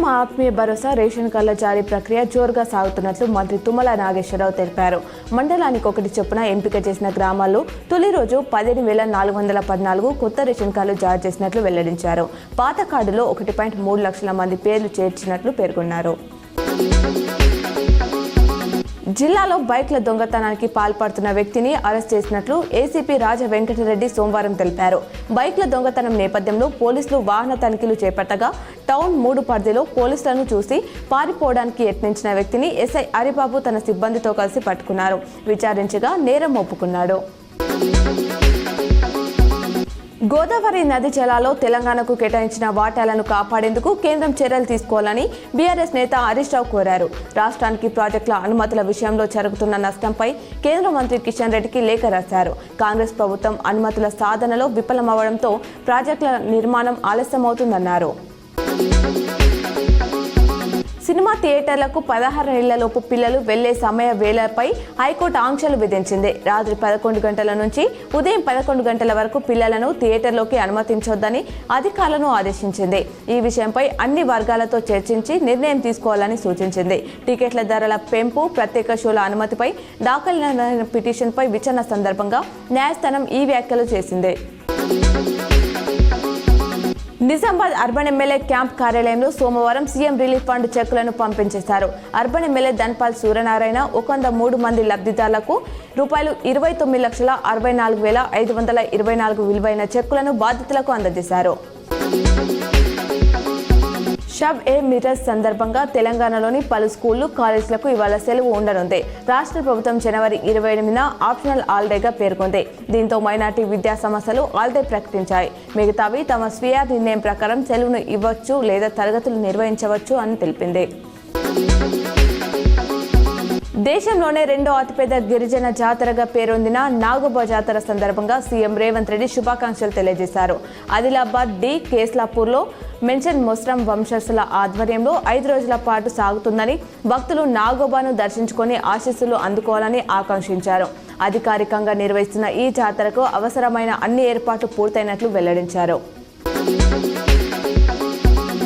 CM ఆత్మీయ భరోసా ration కార్డుల జారీ ప్రక్రియ జోరుగా సాగుతున్నట్లు మంత్రి తుమ్మల నాగేశ్వరరావు తెలిపారు. మండలానికి ఒకటి చొప్పున ఎంపిక చేసిన గ్రామాల్లో తొలి రోజు 15,414 కొత్త రేషన్ కార్డులు జారీ చేసినట్లు వెల్లడించారు. పాత కార్డులో 1.3 లక్షల మంది పేర్లు చేర్చినట్లు పేర్కొన్నారు. జిల్లాలో బైక్ల దొంగతనానికి పాల్పడుతున్న వ్యక్తిని అరెస్ట్ చేసినట్లు ఏసీపీ రాజ వెంకటరెడ్డి సోమవారం తెలిపారు. బైక్ల దొంగతనం నేపథ్యంలో పోలీసులు వాహన తనిఖీలు చేపట్టగా టౌన్ 3 పరిధిలో పోలీసులను చూసి పారిపోవడానికి యత్నించిన వ్యక్తిని ఎస్ఐ హరిబాబు తన సిబ్బందితో కలిసి పట్టుకున్నారు. విచారించగా నేరం ఒప్పుకున్నాడు. గోదావరి నది జలాల్లో తెలంగాణకు కేటాయించిన వాటాలను కాపాడేందుకు కేంద్రం చర్యలు తీసుకోవాలని బీఆర్ఎస్ నేత హరీష్ రావు కోరారు. రాష్ట్రానికి ప్రాజెక్టుల అనుమతుల విషయంలో జరుగుతున్న నష్టంపై కేంద్ర మంత్రి కిషన్ రెడ్డికి లేఖ రాశారు. కాంగ్రెస్ ప్రభుత్వం అనుమతుల సాధనలో విఫలమవడంతో ప్రాజెక్టుల నిర్మాణం ఆలస్యమవుతుందన్నారు. సినిమా థియేటర్లకు 16 ఏళ్లలోపు పిల్లలు వెళ్లే సమయ వేళపై హైకోర్టు ఆంక్షలు విధించింది. రాత్రి 11 గంటల నుంచి ఉదయం 11 గంటల వరకు పిల్లలను థియేటర్లోకి అనుమతించొద్దని అధికారులను ఆదేశించింది. ఈ విషయంపై అన్ని వర్గాలతో చర్చించి నిర్ణయం తీసుకోవాలని సూచించింది. టికెట్ల ధరల పెంపు, ప్రత్యేక షోల అనుమతిపై దాఖలైన పిటిషన్పై విచారణ సందర్భంగా న్యాయస్థానం ఈ వ్యాఖ్యలు చేసింది. నిజామాబాద్ అర్బన్ ఎమ్మెల్యే క్యాంప్ కార్యాలయంలో సోమవారం సీఎం రిలీఫ్ ఫండ్ చెక్కులను పంపించేశారు. అర్బన్ ఎమ్మెల్యే ధన్పాల్ సూర్యనారాయణ 103 మంది లబ్ధిదారులకు ₹1,20,64,524 విలువైన చెక్కులను బాధితులకు అందజేశారు. షబ్ ఏ మిరజ్ సందర్భంగా తెలంగాణలోని పలు స్కూళ్లు, కాలేజీలకు ఇవాళ సెలవు ఉండనుంది. రాష్ట్ర ప్రభుత్వం జనవరి 28న ఆప్షనల్ హాలిడేగా పేర్కొంది. దీంతో మైనార్టీ విద్యా సంస్థలు హాలిడే ప్రకటించాయి. మిగతావి తమ స్వీయ నిర్ణయం ప్రకారం సెలవును ఇవ్వచ్చు లేదా తరగతులు నిర్వహించవచ్చు అని తెలిపింది. దేశంలోనే రెండో అతిపెద్ద గిరిజన జాతరగా పేరొందిన నాగోబా జాతర సందర్భంగా సీఎం రేవంత్ రెడ్డి శుభాకాంక్షలు తెలియజేశారు. ఆదిలాబాద్ డి కేస్లాపూర్లో మెన్షన్ మొస్రం వంశస్థుల ఆధ్వర్యంలో 5 రోజుల పాటు సాగుతుందని, భక్తులు నాగోబాను దర్శించుకొని ఆశీస్సులు అందుకోవాలని ఆకాంక్షించారు. అధికారికంగా నిర్వహిస్తున్న ఈ జాతరకు అవసరమైన అన్ని ఏర్పాట్లు పూర్తయినట్లు వెల్లడించారు.